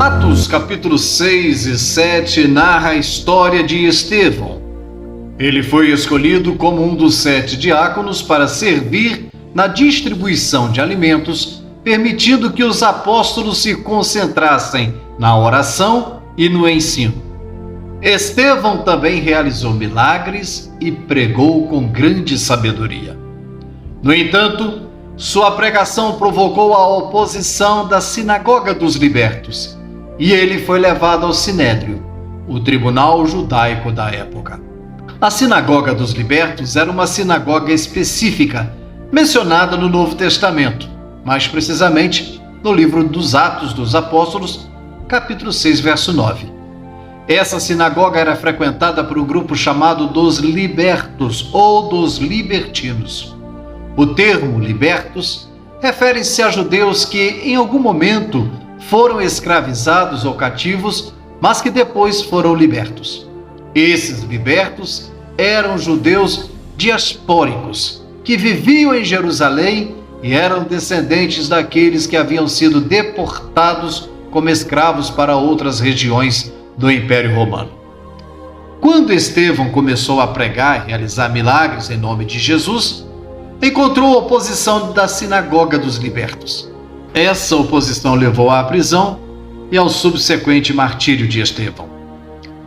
Atos capítulo 6 e 7 narra a história de Estevão. Ele foi escolhido como um dos 7 diáconos para servir na distribuição de alimentos, permitindo que os apóstolos se concentrassem na oração e no ensino. Estevão também realizou milagres e pregou com grande sabedoria. No entanto, sua pregação provocou a oposição da Sinagoga dos Libertos, e ele foi levado ao Sinédrio, o tribunal judaico da época. A Sinagoga dos Libertos era uma sinagoga específica, mencionada no Novo Testamento, mais precisamente no livro dos Atos dos Apóstolos, capítulo 6, verso 9. Essa sinagoga era frequentada por um grupo chamado dos libertos ou dos libertinos. O termo libertos refere-se a judeus que, em algum momento, foram escravizados ou cativos, mas que depois foram libertos. Esses libertos eram judeus diaspóricos, que viviam em Jerusalém e eram descendentes daqueles que haviam sido deportados como escravos para outras regiões do Império Romano. Quando Estevão começou a pregar e realizar milagres em nome de Jesus, encontrou a oposição da Sinagoga dos Libertos. Essa oposição levou à prisão e ao subsequente martírio de Estevão.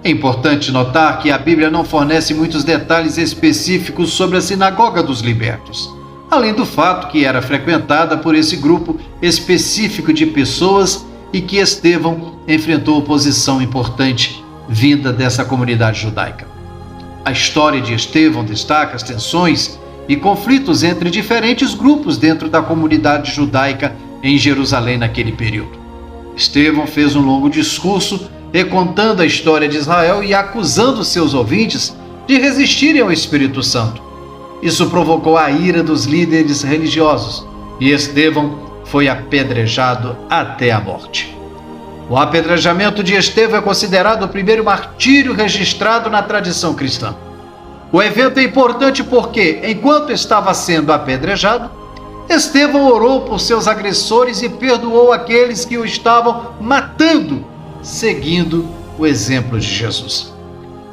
É importante notar que a Bíblia não fornece muitos detalhes específicos sobre a Sinagoga dos Libertos, além do fato que era frequentada por esse grupo específico de pessoas e que Estevão enfrentou oposição importante vinda dessa comunidade judaica. A história de Estevão destaca as tensões e conflitos entre diferentes grupos dentro da comunidade judaica em Jerusalém naquele período. Estevão fez um longo discurso recontando a história de Israel e acusando seus ouvintes de resistirem ao Espírito Santo. Isso provocou a ira dos líderes religiosos e Estevão foi apedrejado até a morte. O apedrejamento de Estevão é considerado o primeiro martírio registrado na tradição cristã. O evento é importante porque, enquanto estava sendo apedrejado, Estevão orou por seus agressores e perdoou aqueles que o estavam matando, seguindo o exemplo de Jesus.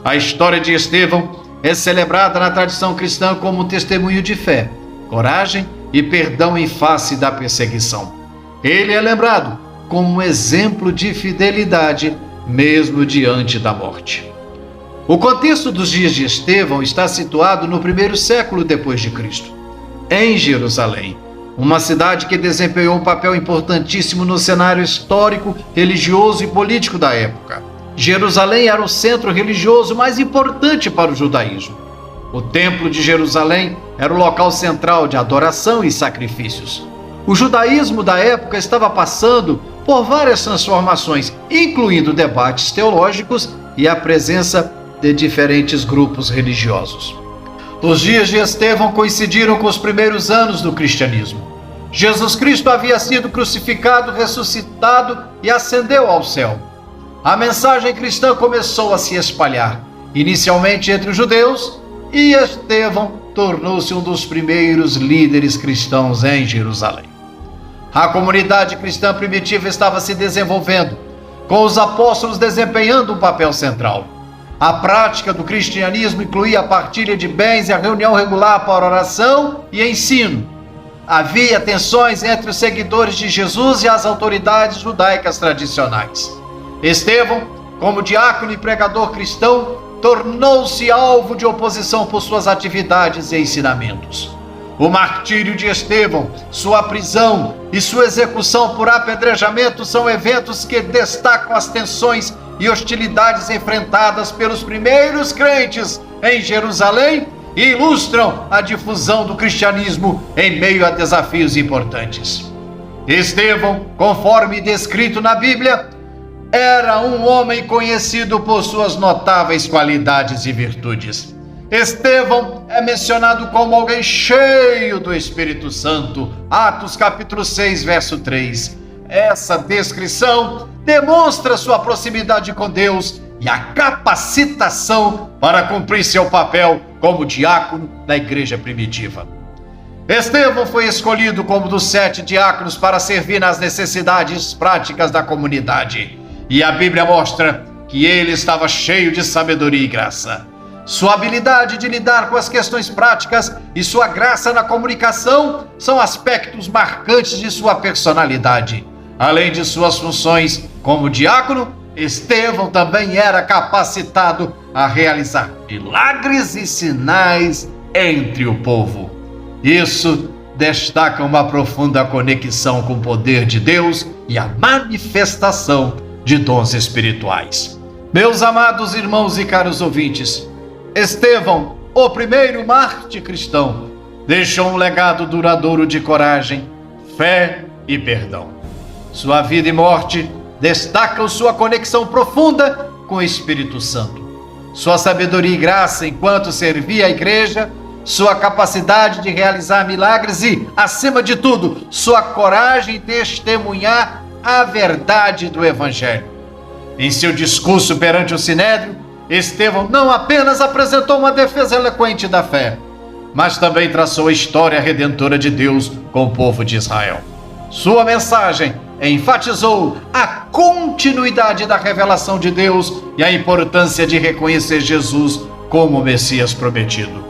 A história de Estevão é celebrada na tradição cristã como um testemunho de fé, coragem e perdão em face da perseguição. Ele é lembrado como um exemplo de fidelidade, mesmo diante da morte. O contexto dos dias de Estevão está situado no primeiro século depois de Cristo, em Jerusalém, uma cidade que desempenhou um papel importantíssimo no cenário histórico, religioso e político da época. Jerusalém era o centro religioso mais importante para o judaísmo. O Templo de Jerusalém era o local central de adoração e sacrifícios. O judaísmo da época estava passando por várias transformações, incluindo debates teológicos e a presença de diferentes grupos religiosos. Os dias de Estevão coincidiram com os primeiros anos do cristianismo. Jesus Cristo havia sido crucificado, ressuscitado e ascendeu ao céu. A mensagem cristã começou a se espalhar, inicialmente entre os judeus, e Estevão tornou-se um dos primeiros líderes cristãos em Jerusalém. A comunidade cristã primitiva estava se desenvolvendo, com os apóstolos desempenhando um papel central. A prática do cristianismo incluía a partilha de bens e a reunião regular para oração e ensino. Havia tensões entre os seguidores de Jesus e as autoridades judaicas tradicionais. Estevão, como diácono e pregador cristão, tornou-se alvo de oposição por suas atividades e ensinamentos. O martírio de Estevão, sua prisão e sua execução por apedrejamento são eventos que destacam as tensões e hostilidades enfrentadas pelos primeiros crentes em Jerusalém e ilustram a difusão do cristianismo em meio a desafios importantes. Estevão, conforme descrito na Bíblia, era um homem conhecido por suas notáveis qualidades e virtudes. Estevão é mencionado como alguém cheio do Espírito Santo, Atos capítulo 6, verso 3. Essa descrição demonstra sua proximidade com Deus e a capacitação para cumprir seu papel como diácono da igreja primitiva. Estevão foi escolhido como dos 7 diáconos para servir nas necessidades práticas da comunidade. e a Bíblia mostra que ele estava cheio de sabedoria e graça. Sua habilidade de lidar com as questões práticas e sua graça na comunicação são aspectos marcantes de sua personalidade. Além de suas funções como diácono, Estevão também era capacitado a realizar milagres e sinais entre o povo. Isso destaca uma profunda conexão com o poder de Deus e a manifestação de dons espirituais. Meus amados irmãos e caros ouvintes, Estevão, o primeiro mártir cristão, deixou um legado duradouro de coragem, fé e perdão. Sua vida e morte destacam sua conexão profunda com o Espírito Santo. Sua sabedoria e graça enquanto servia a igreja, sua capacidade de realizar milagres e, acima de tudo, sua coragem em testemunhar a verdade do Evangelho. Em seu discurso perante o Sinédrio, Estevão não apenas apresentou uma defesa eloquente da fé, mas também traçou a história redentora de Deus com o povo de Israel. Sua mensagem enfatizou a continuidade da revelação de Deus e a importância de reconhecer Jesus como o Messias prometido.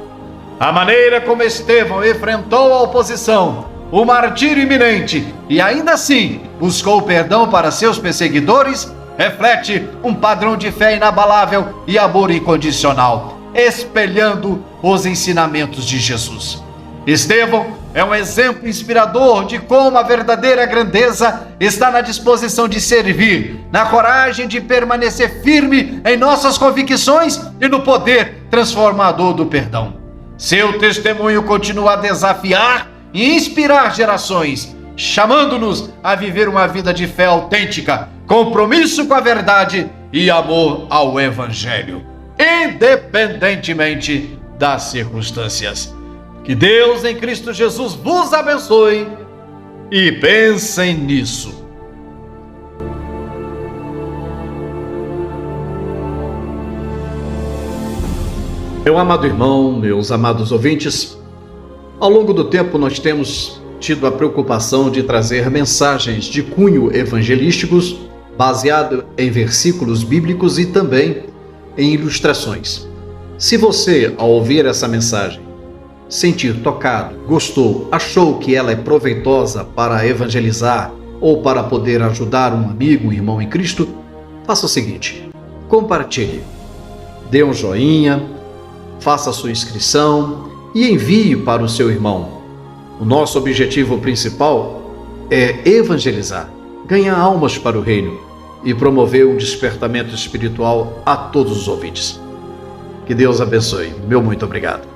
A maneira como Estevão enfrentou a oposição, o martírio iminente e ainda assim buscou perdão para seus perseguidores reflete um padrão de fé inabalável e amor incondicional, espelhando os ensinamentos de Jesus. Estevão é um exemplo inspirador de como a verdadeira grandeza está na disposição de servir, na coragem de permanecer firme em nossas convicções e no poder transformador do perdão. Seu testemunho continua a desafiar e inspirar gerações, chamando-nos a viver uma vida de fé autêntica, compromisso com a verdade e amor ao Evangelho, independentemente das circunstâncias. Que Deus em Cristo Jesus vos abençoe e pensem nisso. Meu amado irmão, meus amados ouvintes, ao longo do tempo nós temos tido a preocupação de trazer mensagens de cunho evangelísticos baseado em versículos bíblicos e também em ilustrações. Se você, ao ouvir essa mensagem, sentir tocado, gostou, achou que ela é proveitosa para evangelizar ou para poder ajudar um amigo, um irmão em Cristo, faça o seguinte: compartilhe, dê um joinha, faça a sua inscrição e envie para o seu irmão. O nosso objetivo principal é evangelizar, ganhar almas para o reino e promover um despertamento espiritual a todos os ouvintes. Que Deus abençoe. Meu muito obrigado.